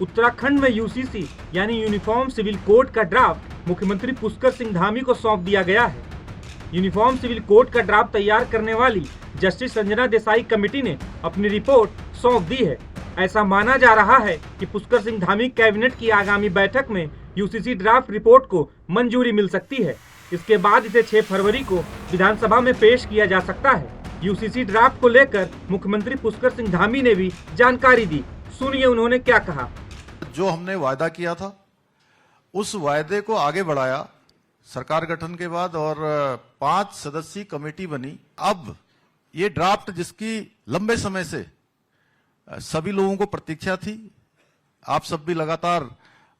उत्तराखंड में यूसीसी यानी uniform civil code का ड्राफ्ट मुख्यमंत्री पुष्कर सिंह धामी को सौंप दिया गया है। यूनिफॉर्म सिविल कोड का ड्राफ्ट तैयार करने वाली जस्टिस संजना देसाई कमेटी ने अपनी रिपोर्ट सौंप दी है। ऐसा माना जा रहा है कि पुष्कर सिंह धामी कैबिनेट की आगामी बैठक में यूसीसी ड्राफ्ट रिपोर्ट को मंजूरी मिल सकती है। इसके बाद इसे 6 फरवरी को विधानसभा में पेश किया जा सकता है। यूसीसी ड्राफ्ट को लेकर मुख्यमंत्री पुष्कर सिंह धामी ने भी जानकारी दी। सुनिए उन्होंने क्या कहा। जो हमने वायदा किया था उस वायदे को आगे बढ़ाया सरकार गठन के बाद और 5 सदस्यीय कमेटी बनी। अब ये ड्राफ्ट जिसकी लंबे समय से सभी लोगों को प्रतीक्षा थी, आप सब भी लगातार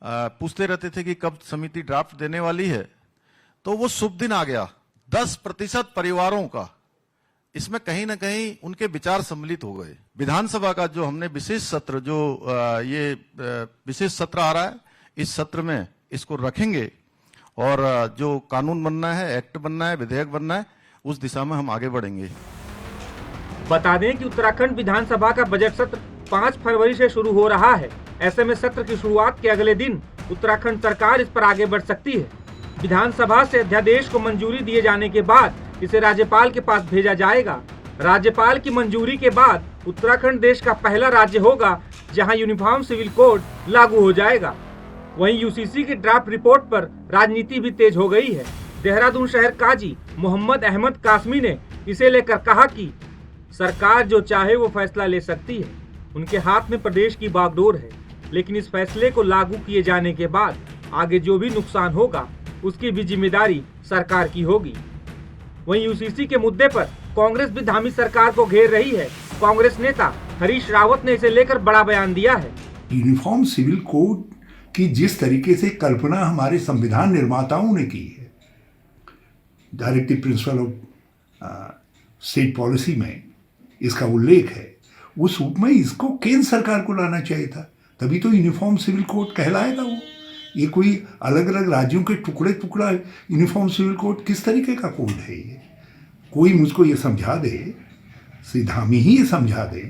पूछते रहते थे कि कब समिति ड्राफ्ट देने वाली है, तो वो शुभ दिन आ गया। 10% परिवारों का इसमें कहीं ना कहीं उनके विचार सम्मिलित हो गए। विधानसभा का जो हमने विशेष सत्र ये विशेष सत्र आ रहा है, इस सत्र में इसको रखेंगे और जो कानून बनना है, एक्ट बनना है, विधेयक बनना है, उस दिशा में हम आगे बढ़ेंगे। बता दें कि उत्तराखंड विधानसभा का बजट सत्र 5 फरवरी से शुरू हो रहा है। ऐसे में सत्र की शुरुआत के अगले दिन उत्तराखंड सरकार इस पर आगे बढ़ सकती है। विधानसभा से अध्यादेश को मंजूरी दिए जाने के बाद इसे राज्यपाल के पास भेजा जाएगा। राज्यपाल की मंजूरी के बाद उत्तराखंड देश का पहला राज्य होगा जहां यूनिफॉर्म सिविल कोड लागू हो जाएगा। वहीं यूसीसी की ड्राफ्ट रिपोर्ट पर राजनीति भी तेज हो गई है। देहरादून शहर काजी मोहम्मद अहमद कासमी ने इसे लेकर कहा कि सरकार जो चाहे वो फैसला ले सकती है, उनके हाथ में प्रदेश की बागडोर है, लेकिन इस फैसले को लागू किए जाने के बाद आगे जो भी नुकसान होगा उसकी भी जिम्मेदारी सरकार की होगी। वहीं यूसीसी के मुद्दे पर कांग्रेस भी धामी सरकार को घेर रही है। कांग्रेस नेता हरीश रावत ने इसे लेकर बड़ा बयान दिया है। यूनिफॉर्म सिविल कोड की जिस तरीके से कल्पना हमारे संविधान निर्माताओं ने की है, directive principle of state policy में इसका उल्लेख है, उस रूप में इसको केंद्र सरकार को लाना चाहिए था, तभी तो यूनिफॉर्म सिविल कोड कहलाएगा। वो ये कोई अलग अलग राज्यों के टुकड़ा यूनिफॉर्म सिविल कोड किस तरीके का कोड है ये? कोई मुझको ये समझा दे, श्री धामी ही ये समझा दे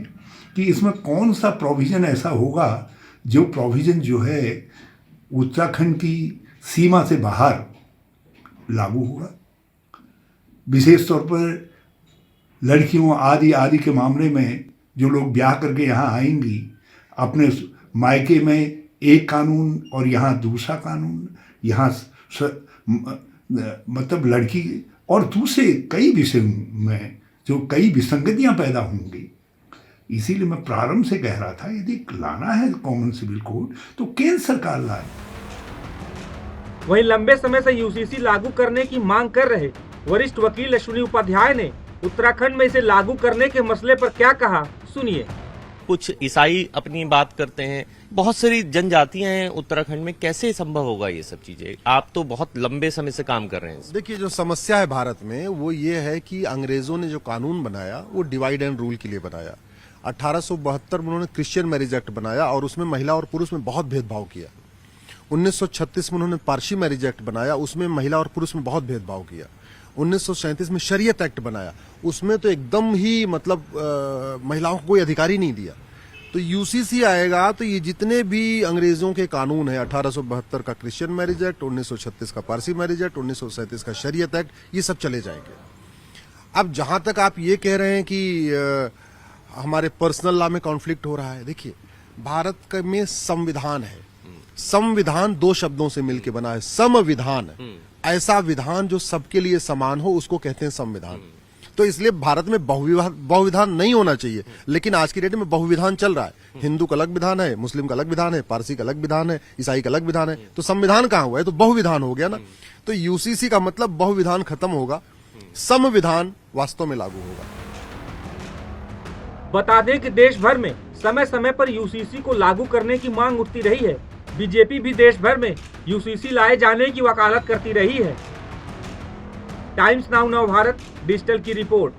कि इसमें कौन सा प्रोविज़न ऐसा होगा जो प्रोविज़न जो है उत्तराखंड की सीमा से बाहर लागू होगा। विशेष तौर पर लड़कियों आदि के मामले में जो लोग ब्याह करके यहाँ आएंगी, अपने मायके में एक कानून और यहाँ दूसरा कानून, यहाँ मतलब लड़की और दूसरे कई विषयों में जो कई विसंगतियाँ पैदा होंगी। इसीलिए मैं प्रारंभ से कह रहा था, यदि लाना है कॉमन सिविल कोड तो केंद्र सरकार लाए। वहीं लंबे समय से यूसीसी लागू करने की मांग कर रहे वरिष्ठ वकील अश्विनी उपाध्याय ने उत्तराखंड में इसे लागू करने के मसले पर क्या कहा, सुनिए। कुछ ईसाई अपनी बात करते हैं, बहुत सारी जनजातियां हैं उत्तराखंड में, कैसे संभव होगा ये सब चीजें? आप तो बहुत लंबे समय से काम कर रहे हैं। देखिए, जो समस्या है भारत में वो ये है कि अंग्रेजों ने जो कानून बनाया वो डिवाइड एंड रूल के लिए बनाया। 1872 में उन्होंने क्रिश्चियन मैरिज एक्ट बनाया और उसमें महिला और पुरुष में बहुत भेदभाव किया। 1936 में उन्होंने पारसी मैरिज एक्ट बनाया, उसमें महिला और पुरुष में बहुत भेदभाव किया। 1937 में शरीयत एक्ट बनाया, उसमें तो एकदम ही मतलब महिलाओं को कोई अधिकार ही नहीं दिया। तो यूसीसी आएगा तो ये जितने भी अंग्रेजों के कानून है, 1872 का क्रिश्चियन मैरिज एक्ट, 1936 का पारसी मैरिज एक्ट, 1937 का शरीयत एक्ट, ये सब चले जाएंगे। अब जहां तक आप ये कह रहे हैं कि हमारे पर्सनल लॉ में कॉन्फ्लिक्ट हो रहा है, देखिए भारत में संविधान है। संविधान 2 शब्दों से मिलकर बना है, समविधान। ऐसा विधान जो सबके लिए समान हो उसको कहते हैं संविधान। तो इसलिए भारत में बहुविधान नहीं होना चाहिए, लेकिन आज की डेट में बहुविधान चल रहा है। हिंदू का अलग विधान है, मुस्लिम का अलग विधान है, पारसी का अलग विधान है, ईसाई का अलग विधान है। तो संविधान कहाँ हुआ है? तो बहुविधान हो गया ना। तो यूसीसी का मतलब बहुविधान खत्म होगा, संविधान वास्तव में लागू होगा। बता दें कि देश भर में समय समय पर यूसीसी को लागू करने की मांग उठती रही है। बीजेपी भी देश भर में यूसीसी लाए जाने की वकालत करती रही है। टाइम्स नाउ भारत डिजिटल की रिपोर्ट।